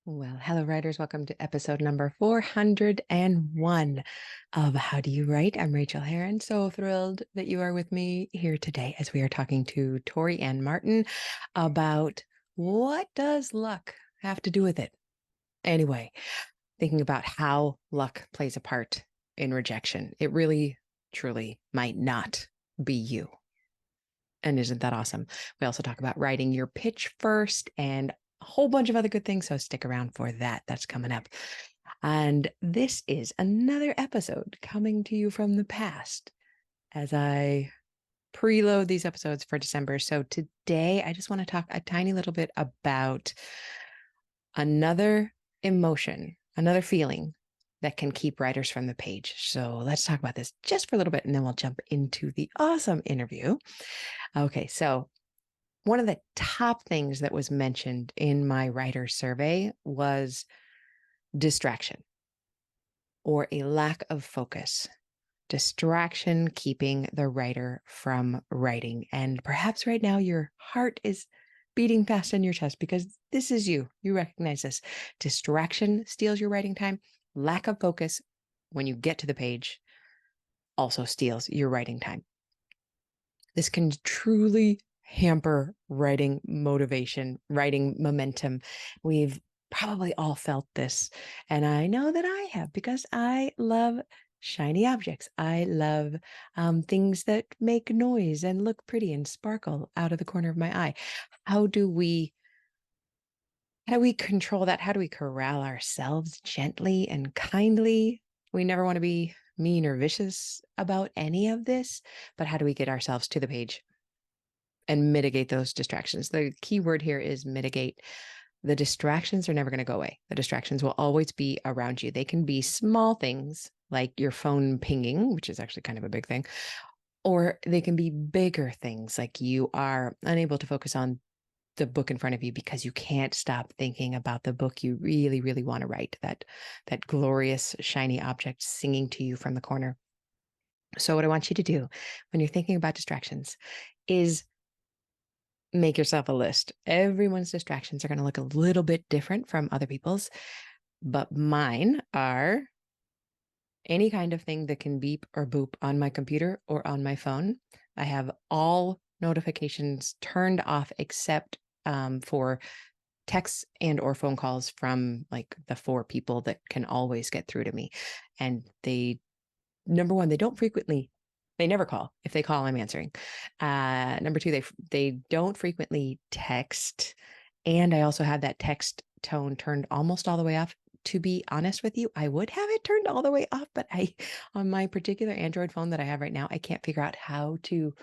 Well, hello, writers. Welcome to episode number 401 of How Do You Write? I'm Rachael Herron. So thrilled that you are with me here today as we are talking to Tori Anne Martin about what does luck have to do with it? Anyway, thinking about how luck plays a part in rejection. It really, truly might not be you. And isn't that awesome? We also talk about writing your pitch first and a whole bunch of other good things. So stick around for that. That's coming up. And this is another episode coming to you from the past as I preload these episodes for December. So today I just want to talk a tiny little bit about another emotion, another feeling that can keep writers from the page. So let's talk about this just for a little bit and then we'll jump into the awesome interview. Okay, so one of the top things that was mentioned in my writer survey was distraction or a lack of focus. Distraction keeping the writer from writing. And perhaps right now your heart is beating fast in your chest because this is you. You recognize this. Distraction steals your writing time. Lack of focus when you get to the page also steals your writing time. This can truly hamper writing motivation, writing momentum. We've probably all felt this. And I know that I have because I love shiny objects. I love things that make noise and look pretty and sparkle out of the corner of my eye. How do we control that? How do we corral ourselves gently and kindly? We never want to be mean or vicious about any of this, but how do we get ourselves to the page and mitigate those distractions? The key word here is mitigate. The distractions are never going to go away. The distractions will always be around you. They can be small things like your phone pinging, which is actually kind of a big thing, or they can be bigger things like you are unable to focus on the book in front of you because you can't stop thinking about the book you really, really want to write, that glorious, shiny object singing to you from the corner. So what I want you to do when you're thinking about distractions is make yourself a list. Everyone's distractions are going to look a little bit different from other people's, but mine are any kind of thing that can beep or boop on my computer or on my phone. I have all notifications turned off except for texts and or phone calls from like the four people that can always get through to me. And number one, they never call. If they call, I'm answering. Number two, they don't frequently text. And I also have that text tone turned almost all the way off. To be honest with you, I would have it turned all the way off, but on my particular Android phone that I have right now, I can't figure out how to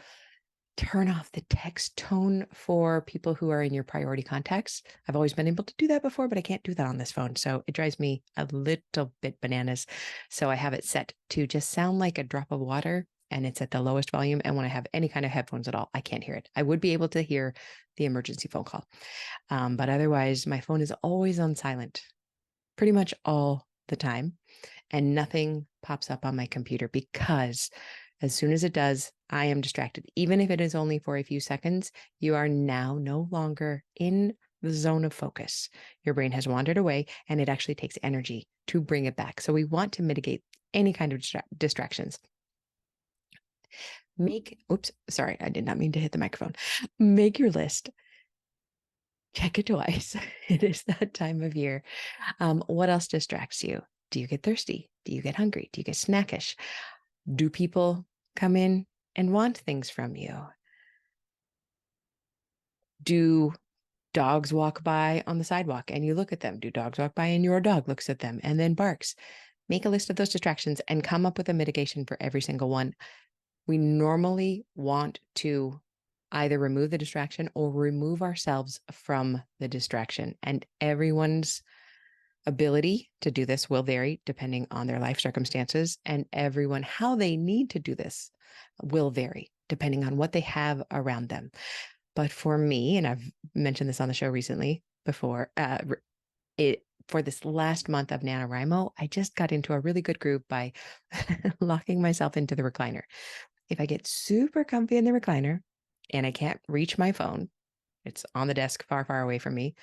turn off the text tone for people who are in your priority contacts. I've always been able to do that before, but I can't do that on this phone. So it drives me a little bit bananas. So I have it set to just sound like a drop of water and it's at the lowest volume. And when I have any kind of headphones at all, I can't hear it. I would be able to hear the emergency phone call. But otherwise, my phone is always on silent pretty much all the time. And nothing pops up on my computer because as soon as it does, I am distracted. Even if it is only for a few seconds, you are now no longer in the zone of focus. Your brain has wandered away and it actually takes energy to bring it back. So we want to mitigate any kind of distractions. Oops, sorry, I did not mean to hit the microphone. Make your list. Check it twice. It is that time of year. What else distracts you? Do you get thirsty? Do you get hungry? Do you get snackish? Do people come in and want things from you? Do dogs walk by on the sidewalk and you look at them? Do dogs walk by and your dog looks at them and then barks? Make a list of those distractions and come up with a mitigation for every single one. We normally want to either remove the distraction or remove ourselves from the distraction. And everyone's ability to do this will vary depending on their life circumstances, and how they need to do this will vary depending on what they have around them. But for me, and I've mentioned this on the show recently before, for this last month of NaNoWriMo, I just got into a really good groove by locking myself into the recliner. If I get super comfy in the recliner and I can't reach my phone, it's on the desk far, far away from me.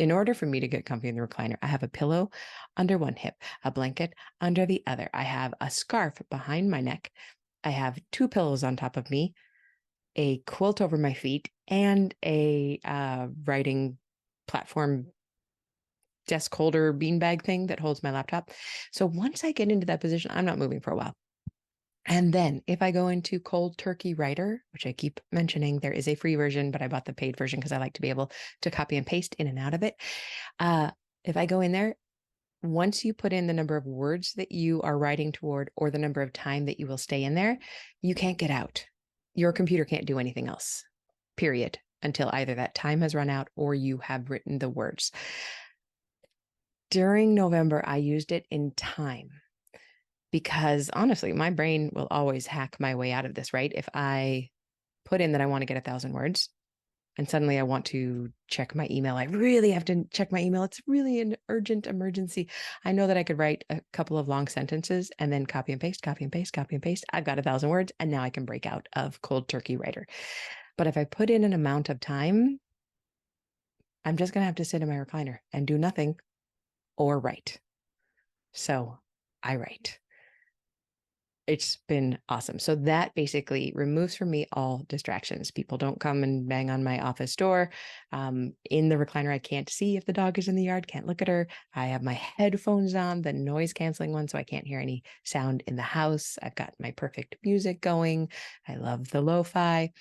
In order for me to get comfy in the recliner, I have a pillow under one hip, a blanket under the other. I have a scarf behind my neck. I have 2 pillows on top of me, a quilt over my feet, and a writing platform desk holder beanbag thing that holds my laptop. So once I get into that position, I'm not moving for a while. And then if I go into Cold Turkey Writer, which I keep mentioning, there is a free version, but I bought the paid version because I like to be able to copy and paste in and out of it. If I go in there, once you put in the number of words that you are writing toward or the number of time that you will stay in there, you can't get out. Your computer can't do anything else, period, until either that time has run out or you have written the words. During November, I used it in time because honestly, my brain will always hack my way out of this, right? If I put in that I want to get 1,000 words and suddenly I want to check my email, I really have to check my email. It's really an urgent emergency. I know that I could write a couple of long sentences and then copy and paste, copy and paste, copy and paste. I've got 1,000 words and now I can break out of Cold Turkey Writer. But if I put in an amount of time, I'm just going to have to sit in my recliner and do nothing or write. So I write. It's been awesome. So that basically removes from me all distractions. People don't come and bang on my office door. In the recliner, I can't see if the dog is in the yard, can't look at her. I have my headphones on, the noise canceling one, so I can't hear any sound in the house. I've got my perfect music going. I love the lo-fi.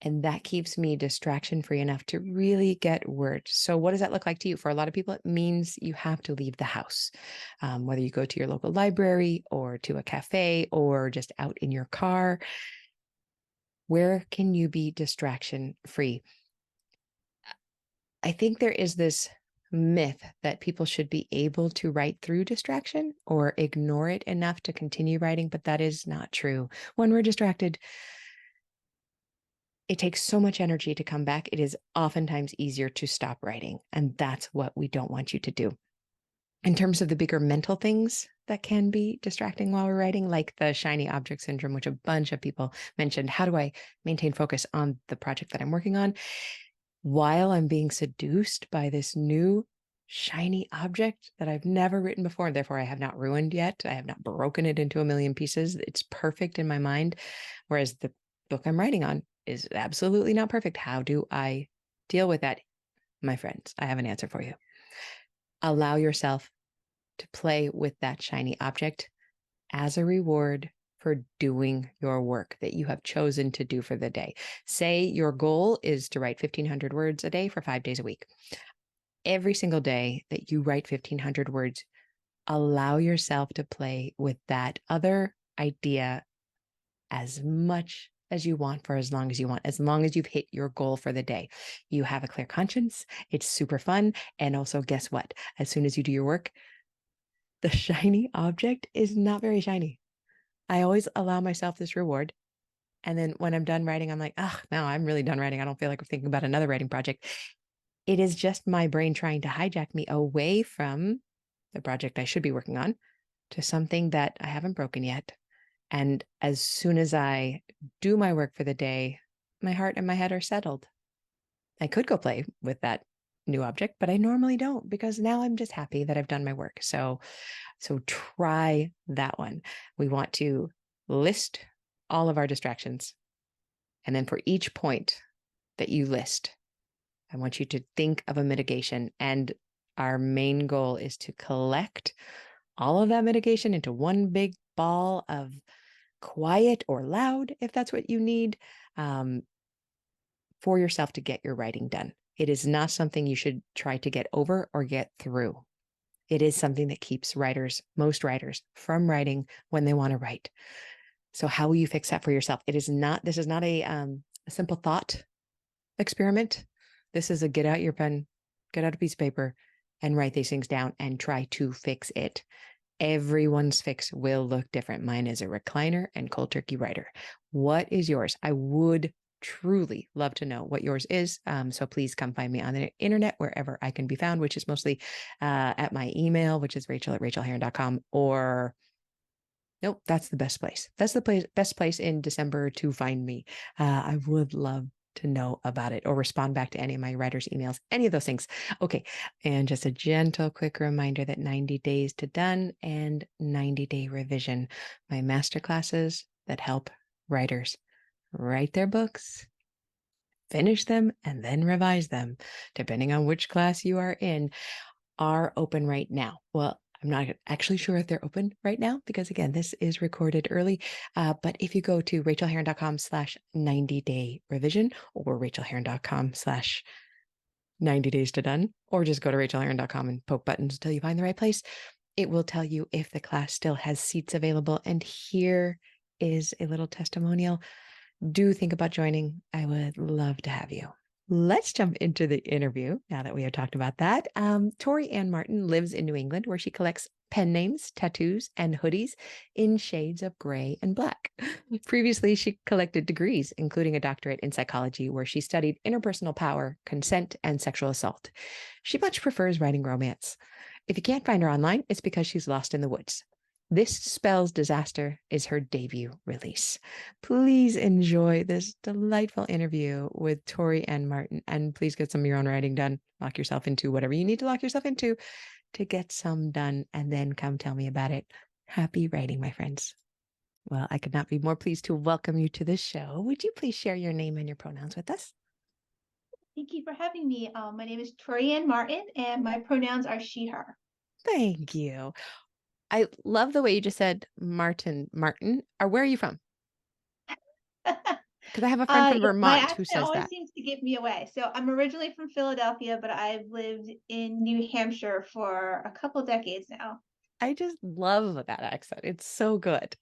And that keeps me distraction free enough to really get words. So what does that look like to you? For a lot of people, it means you have to leave the house, whether you go to your local library or to a cafe or just out in your car. Where can you be distraction free? I think there is this myth that people should be able to write through distraction or ignore it enough to continue writing, but that is not true. When we're distracted, it takes so much energy to come back. It is oftentimes easier to stop writing. And that's what we don't want you to do. In terms of the bigger mental things that can be distracting while we're writing, like the shiny object syndrome, which a bunch of people mentioned, how do I maintain focus on the project that I'm working on while I'm being seduced by this new shiny object that I've never written before, and therefore I have not ruined yet. I have not broken it into a million pieces. It's perfect in my mind. Whereas the book I'm writing on is absolutely not perfect. How do I deal with that? My friends, I have an answer for you. Allow yourself to play with that shiny object as a reward for doing your work that you have chosen to do for the day. Say your goal is to write 1,500 words a day for 5 days a week. Every single day that you write 1,500 words, allow yourself to play with that other idea as much as you want for as long as you want, as long as you've hit your goal for the day. You have a clear conscience. It's super fun. And also, guess what? As soon as you do your work, the shiny object is not very shiny. I always allow myself this reward. And then when I'm done writing, I'm like, oh, no, I'm really done writing. I don't feel like I'm thinking about another writing project. It is just my brain trying to hijack me away from the project I should be working on to something that I haven't broken yet. And as soon as I do my work for the day, my heart and my head are settled. I could go play with that new object, but I normally don't because now I'm just happy that I've done my work. So try that one. We want to list all of our distractions. And then for each point that you list, I want you to think of a mitigation. And our main goal is to collect all of that mitigation into one big ball of quiet or loud, if that's what you need, for yourself to get your writing done. It is not something you should try to get over or get through. It is something that keeps most writers from writing when they want to write. So how will you fix that for yourself? This is not a simple thought experiment. This is a get out your pen, get out a piece of paper and write these things down and try to fix it. Everyone's fix will look different. Mine is a recliner and Cold Turkey Writer. What is yours? I would truly love to know what yours is. So please come find me on the internet wherever I can be found, which is mostly at my email, which is Rachael@rachaelherron.com, or nope, that's the best place. That's the best place in December to find me. I would love to know about it or respond back to any of my writers' emails, any of those things. Okay. And just a gentle, quick reminder that 90 days to done and 90-day revision, my masterclasses that help writers write their books, finish them, and then revise them, depending on which class you are in, are open right now. Well, I'm not actually sure if they're open right now because, again, this is recorded early. But if you go to rachelherron.com/90-day revision or rachelherron.com/90 days to done, or just go to rachelherron.com and poke buttons until you find the right place, it will tell you if the class still has seats available. And here is a little testimonial. Do think about joining. I would love to have you. Let's jump into the interview now that we have talked about that. Tori Anne Martin lives in New England, where she collects pen names, tattoos, and hoodies in shades of gray and black. Previously, she collected degrees, including a doctorate in psychology, where she studied interpersonal power, consent, and sexual assault. She much prefers writing romance. If you can't find her online, it's because she's lost in the woods. This Spells Disaster is her debut release. Please enjoy this delightful interview with Tori Anne Martin, and please get some of your own writing done. Lock yourself into whatever you need to lock yourself into to get some done, and then come tell me about it. Happy writing, my friends. Well, I could not be more pleased to welcome you to this show. Would you please share your name and your pronouns with us? Thank you for having me. My name is Tori Anne Martin, and my pronouns are she, her. Thank you. I love the way you just said Martin. Or where are you from? Because I have a friend from Yeah, my Vermont who accent says always that. seems to give me away. So I'm originally from Philadelphia, but I've lived in New Hampshire for a couple decades now. I just love that accent. It's so good.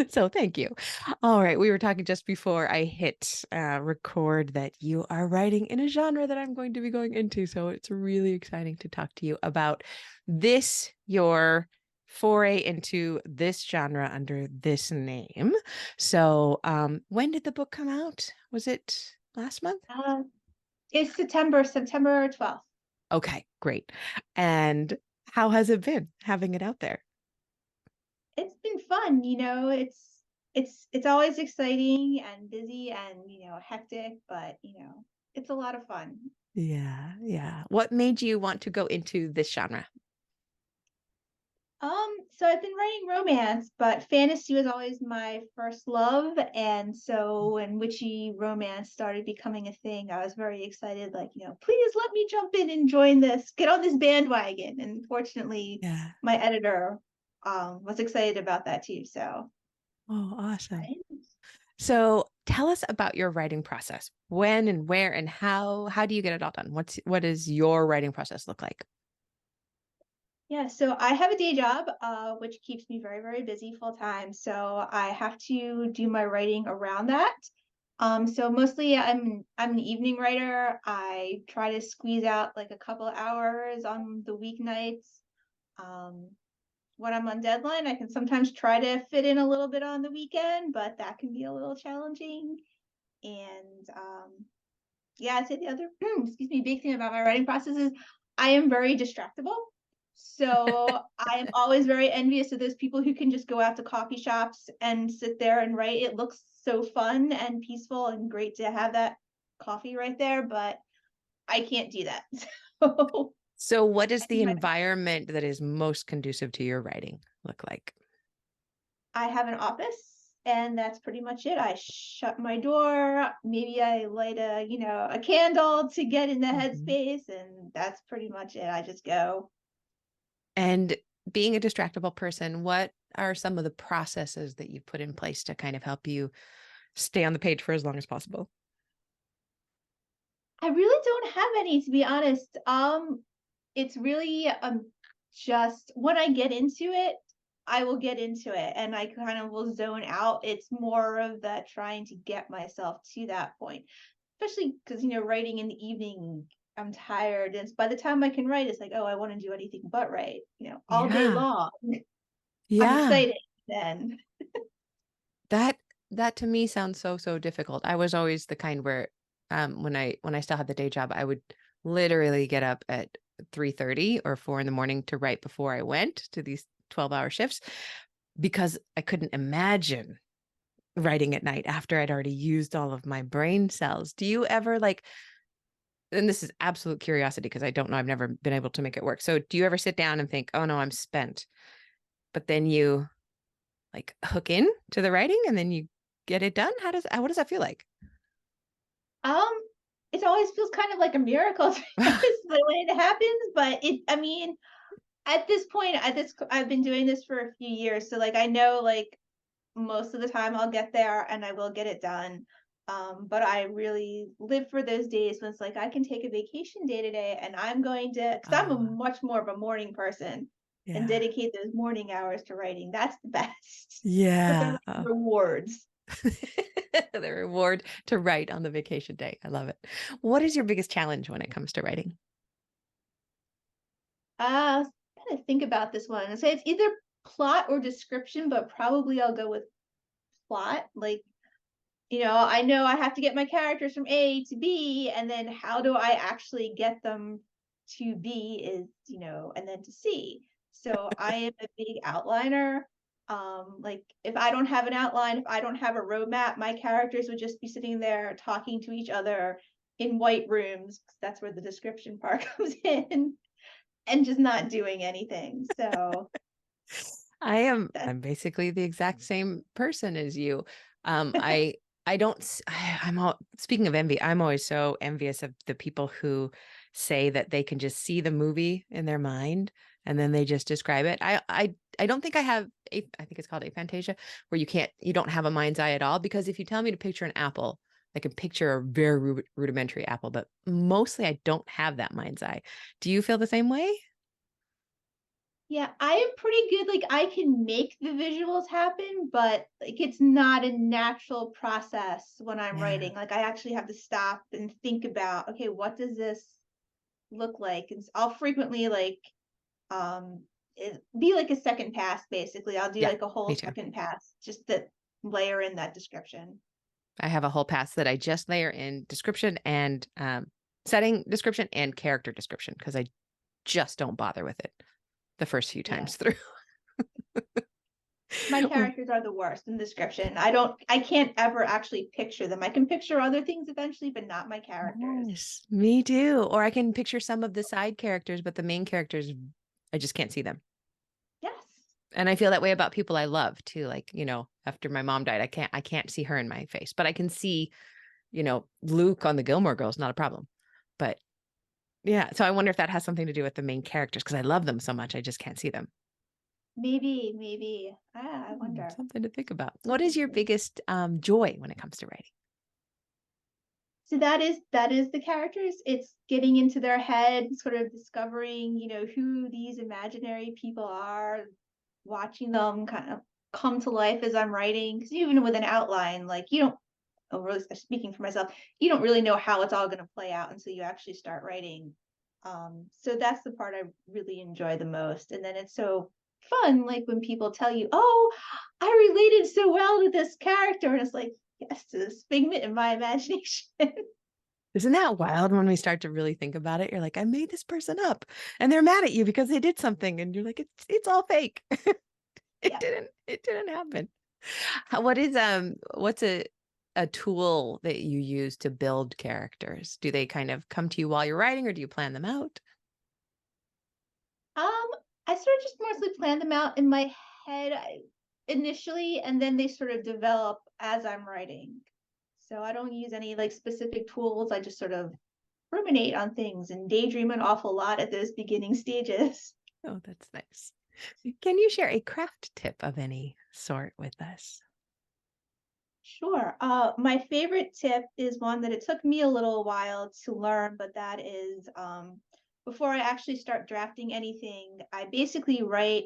So thank you. All right. We were talking just before I hit record that you are writing in a genre that I'm going to be going into. So it's really exciting to talk to you about this, your foray into this genre under this name. So when did the book come out? Was it last month? It's September 12th. Okay, great. And how has it been having it out there? It's been fun, it's always exciting and busy and hectic, but it's a lot of fun. Yeah, yeah. What made you want to go into this genre? So I've been writing romance, but fantasy was always my first love. And so when witchy romance started becoming a thing, I was very excited, like, please let me jump in and join this, get on this bandwagon. And fortunately, Yeah. my editor was excited about that too. So Oh, awesome. I So tell us about your writing process. When and where and how do you get it all done? What does your writing process look like? Yeah, so I have a day job, which keeps me very, very busy full time. So I have to do my writing around that. So mostly I'm an evening writer. I try to squeeze out like a couple hours on the weeknights. Um, when I'm on deadline, I can sometimes try to fit in a little bit on the weekend, but that can be a little challenging. And yeah, I'd say the other excuse me, big thing about my writing process is I am very distractible. So I am always very envious of those people who can just go out to coffee shops and sit there and write. It looks so fun and peaceful and great to have that coffee right there, but I can't do that. So So what does the my, environment that is most conducive to your writing look like? I have an office and that's pretty much it. I shut my door, maybe I light a candle to get in the Mhm. headspace, and that's pretty much it. I just go. And being a distractible person, what are some of the processes that you put in place to kind of help you stay on the page for as long as possible? I really don't have any, to be honest. It's really just when I get into it, I will get into it and I kind of will zone out. It's more of that trying to get myself to that point, especially because writing in the evening, I'm tired, and by the time I can write, it's like, oh, I want to do anything but write, all day Yeah. long. I'm Yeah. excited then. That that to me sounds so difficult. I was always the kind where when I still had the day job, I would literally get up at 3:30 or 4 in the morning to write before I went to these 12-hour shifts because I couldn't imagine writing at night after I'd already used all of my brain cells. Do you ever like, and this is absolute curiosity because I don't know, I've never been able to make it work. So do you ever sit down and think, oh no, I'm spent, but then you like hook in to the writing and then you get it done? What does that feel like? Um, it always feels kind of like a miracle to be honest, when it happens, but I mean, at this point, I've been doing this for a few years, so like I know like most of the time I'll get there and I will get it done. But I really live for those days when it's like I can take a vacation day today and I'm going to, because I'm a Uh, much more of a morning person and yeah. dedicate those morning hours to writing. That's the best. But the Yeah. rewards. The reward to write on the vacation day. I love it. What is your biggest challenge when it comes to writing? Gotta think about this one. I say it's either plot or description, but probably I'll go with plot. Like, I know I have to get my characters from A to B, and then how do I actually get them to B is, and then to C. So I am a big outliner. Like if I don't have an outline, if I don't have a roadmap, my characters would just be sitting there talking to each other in white rooms. 'Cause that's where the description part comes in, and just not doing anything. So that's I'm basically the exact same person as you. I I don't s- I, am all speaking of envy, I'm always so envious of the people who say that they can just see the movie in their mind and then they just describe it. I don't think I have I think it's called aphantasia, where you don't have a mind's eye at all, because if you tell me to picture an apple, I can picture a very rudimentary apple, but mostly I don't have that mind's eye. Do you feel the same way? Yeah, I am pretty good. Like I can make the visuals happen, but like it's not a natural process when I'm Yeah. writing. Like I actually have to stop and think about, okay, what does this look like? And I'll frequently like be like a second pass basically. I'll do Yeah, like a whole me too. second pass just to layer in that description. I have a whole pass that I just layer in description and setting description and character description because I just don't bother with it the first few Yeah. times through. My characters are the worst in description. I can't ever actually picture them. I can picture other things eventually, but not my characters. Yes, me too. Or I can picture some of the side characters, but the main characters, I just can't see them. Yes. And I feel that way about people I love too. Like, after my mom died, I can't see her in my face, but I can see, Luke on the Gilmore Girls, not a problem. But yeah, so I wonder if that has something to do with the main characters because I love them so much, I just can't see them. Maybe. I wonder. Something to think about. What is your biggest joy when it comes to writing? So that is the characters. It's getting into their head, sort of discovering, who these imaginary people are, watching them kind of come to life as I'm writing. Because even with an outline, like you don't, oh, really speaking for myself, you don't really know how it's all going to play out until you actually start writing. So that's the part I really enjoy the most. And then it's so fun, like when people tell you, "Oh, I related so well to this character," and it's like, yes, it's a figment in my imagination. Isn't that wild when we start to really think about it? You're like, I made this person up and they're mad at you because they did something. And you're like, it's all fake. Yeah. It didn't happen. What's a tool that you use to build characters? Do they kind of come to you while you're writing or do you plan them out? Um, I sort of just mostly plan them out in my head initially, and then they sort of develop as I'm writing. So I don't use any like specific tools. I just sort of ruminate on things and daydream an awful lot at those beginning stages. Oh, that's nice. Can you share a craft tip of any sort with us? Sure. My favorite tip is one that it took me a little while to learn, but that is before I actually start drafting anything, I basically write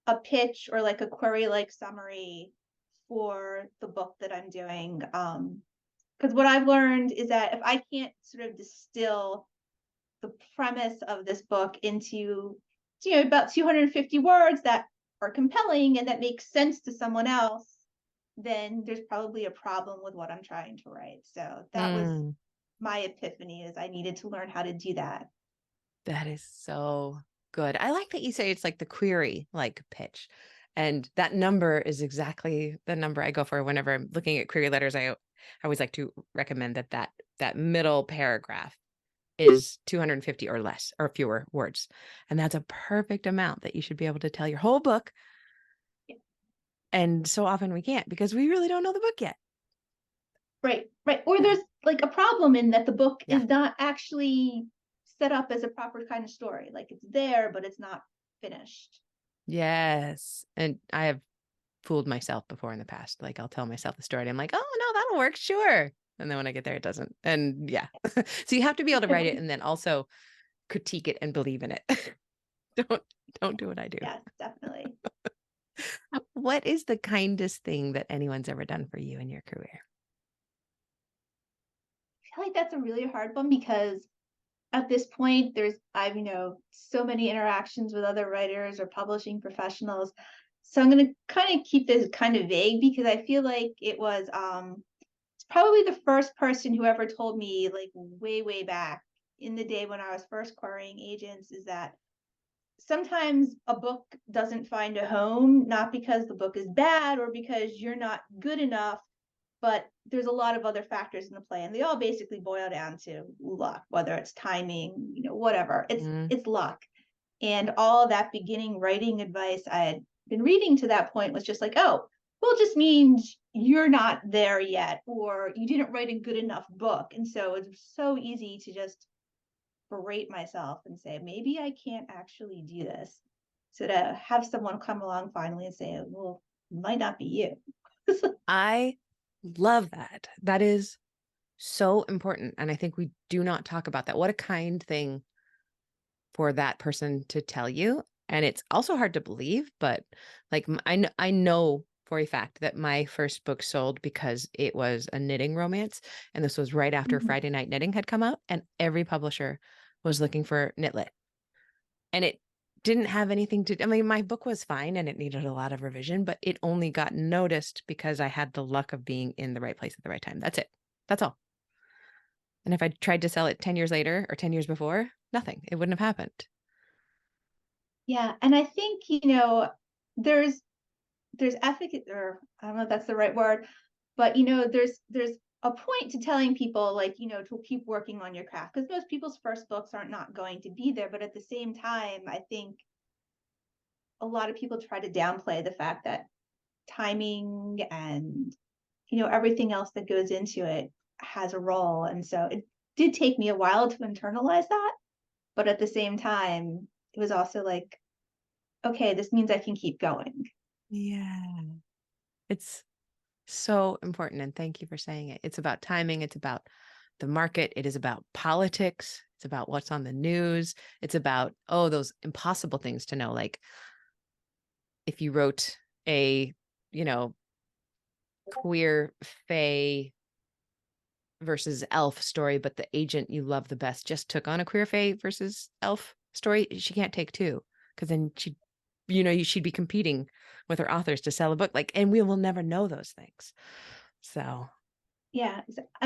a pitch or like a query like summary for the book that I'm doing. Because what I've learned is that if I can't sort of distill the premise of this book into, about 250 words that are compelling and that make sense to someone else, then there's probably a problem with what I'm trying to write. So that was Mm, my epiphany is I needed to learn how to do that. that is so good. I like that you say it's like the query like pitch. And that number is exactly the number I go for whenever I'm looking at query letters. I always like to recommend that middle paragraph is 250 or less or fewer words. And that's a perfect amount that you should be able to tell your whole book. And so often we can't because we really don't know the book yet. Right, right. Or there's like a problem in that the book Yeah. is not actually set up as a proper kind of story. Like it's there, but it's not finished. Yes. And I have fooled myself before in the past. Like I'll tell myself the story and I'm like, oh no, that'll work. Sure. And then when I get there, it doesn't. And yeah. So you have to be able to write it and then also critique it and believe in it. Don't do what I do. Yes, definitely. What is the kindest thing that anyone's ever done for you in your career? I feel like that's a really hard one because at this point I've so many interactions with other writers or publishing professionals. So I'm going to kind of keep this kind of vague because I feel like it's probably the first person who ever told me, like way back in the day when I was first querying agents, is that sometimes a book doesn't find a home, not because the book is bad or because you're not good enough, but there's a lot of other factors in the play, and they all basically boil down to luck, whether it's timing, whatever. It's Mm, it's luck. And all that beginning writing advice I had been reading to that point was just like, oh, well, it just means you're not there yet, or you didn't write a good enough book. And so it's so easy to just berate myself and say, maybe I can't actually do this. So to have someone come along finally and say, well, it might not be you. I love that. That is so important. And I think we do not talk about that. What a kind thing for that person to tell you. And it's also hard to believe, but like I know for a fact that my first book sold because it was a knitting romance. And this was right after Mhm. Friday Night Knitting had come out, and every publisher was looking for knitlit. And it didn't have anything to, I mean, my book was fine and it needed a lot of revision, but it only got noticed because I had the luck of being in the right place at the right time. That's it. That's all. And if I tried to sell it 10 years later or 10 years before, nothing. It wouldn't have happened. Yeah. And I think, there's efficacy, or I don't know if that's the right word, but there's a point to telling people, like, to keep working on your craft, because most people's first books aren't not going to be there. But at the same time, I think a lot of people try to downplay the fact that timing and everything else that goes into it has a role. And so it did take me a while to internalize that, but at the same time it was also like, okay, this means I can keep going. Yeah. It's so important. And thank you for saying it. It's about timing. It's about the market. It is about politics. It's about what's on the news. It's about, oh, those impossible things to know. Like if you wrote a, you know, queer fae versus elf story, but the agent you love the best just took on a queer fae versus elf story, she can't take two because then she'd be competing with her authors to sell a book. Like, and we will never know those things. So, Yeah,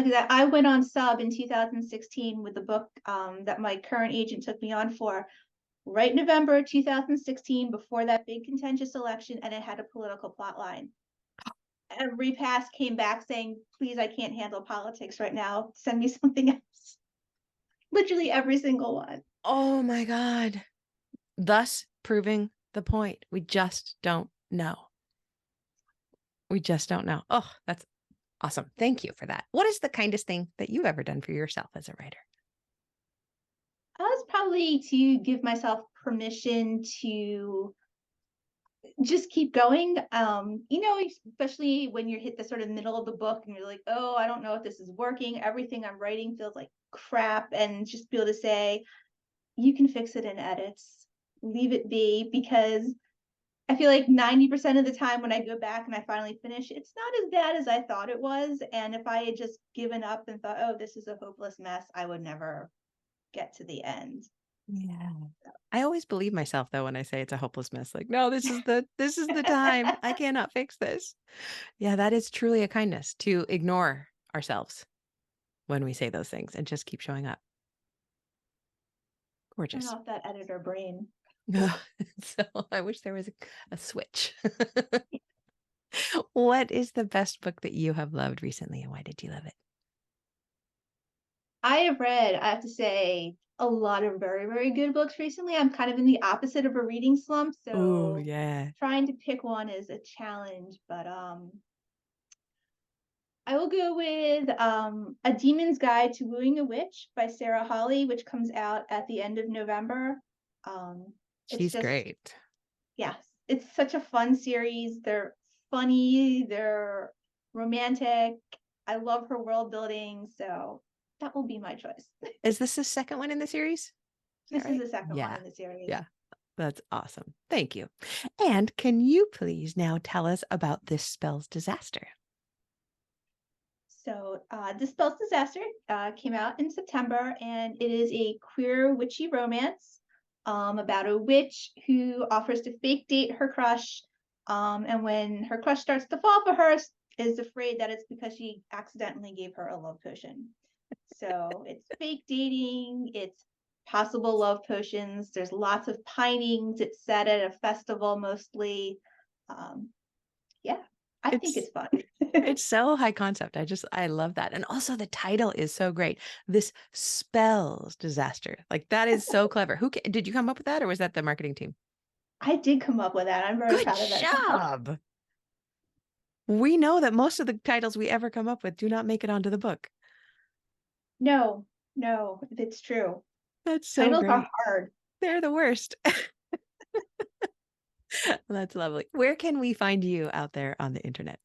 I went on sub in 2016 with the book that my current agent took me on for, right November 2016, before that big contentious election, and it had a political plot line. Every pass came back saying, please, I can't handle politics right now. Send me something else. Literally every single one. oh my God. Thus proving the point. We just don't know. We just don't know. Oh, that's awesome. Thank you for that. What is the kindest thing that you've ever done for yourself as a writer? I was probably to give myself permission to just keep going. Especially when you hit the sort of middle of the book and you're like, oh, I don't know if this is working. Everything I'm writing feels like crap. And just be able to say, you can fix it in edits, leave it be, because I feel like 90% of the time when I go back and I finally finish, it's not as bad as I thought it was. And if I had just given up and thought, oh, this is a hopeless mess, I would never get to the end. Yeah. I always believe myself though when I say it's a hopeless mess. Like, no, this is the time. I cannot fix this. Yeah, that is truly a kindness to ignore ourselves when we say those things and just keep showing up. Turn Gorgeous. off that editor brain. So I wish there was a switch. What is the best book that you have loved recently, and why did you love it? I have read, I have to say, a lot of very, very good books recently. I'm kind of in the opposite of a reading slump, Oh, so yeah. trying to pick one is a challenge, but I will go with A Demon's Guide to Wooing a Witch by Sarah Holly, which comes out at the end of November. It's She's just, great. yes, it's such a fun series. They're funny, they're romantic. I love her world building, so that will be my choice. Is this the second one in the series? Is that This is right? the second one Yeah. in the series. Yeah. That's awesome. Thank you. And can you please now tell us about this spell's disaster? So, This Spells Disaster came out in September, and it is a queer witchy romance about a witch who offers to fake date her crush. And when her crush starts to fall for her, is afraid that it's because she accidentally gave her a love potion. So, it's fake dating, it's possible love potions. There's lots of pinings. It's set at a festival mostly. Um, yeah, I think It's it's fun. it's so high concept. I love that. And also the title is so great. This spells disaster. Like that is so clever. Did you come up with that or was that the marketing team? I did come up with that. I'm very Good proud of that title. job. We know that most of the titles we ever come up with do not make it onto the book. No, no, it's true. That's so Titles are great. hard. They're the worst. That's lovely. Where can we find you out there on the internet?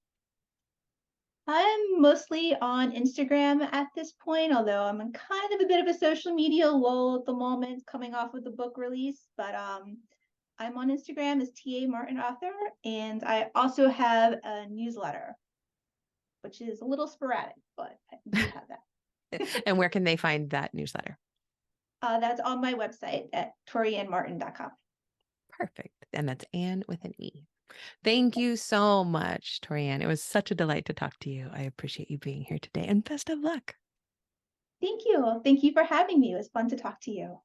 I'm mostly on Instagram at this point, although I'm in kind of a bit of a social media lull at the moment, coming off of the book release. But I'm on Instagram as TA Martin Author, and I also have a newsletter, which is a little sporadic, but I do have that. And where can they find that newsletter? That's on my website at toriannemartin.com. Perfect. And that's Anne with an E. Thank you so much, Tori Anne. It was such a delight to talk to you. I appreciate you being here today and best of luck. Thank you. Thank you for having me. It was fun to talk to you.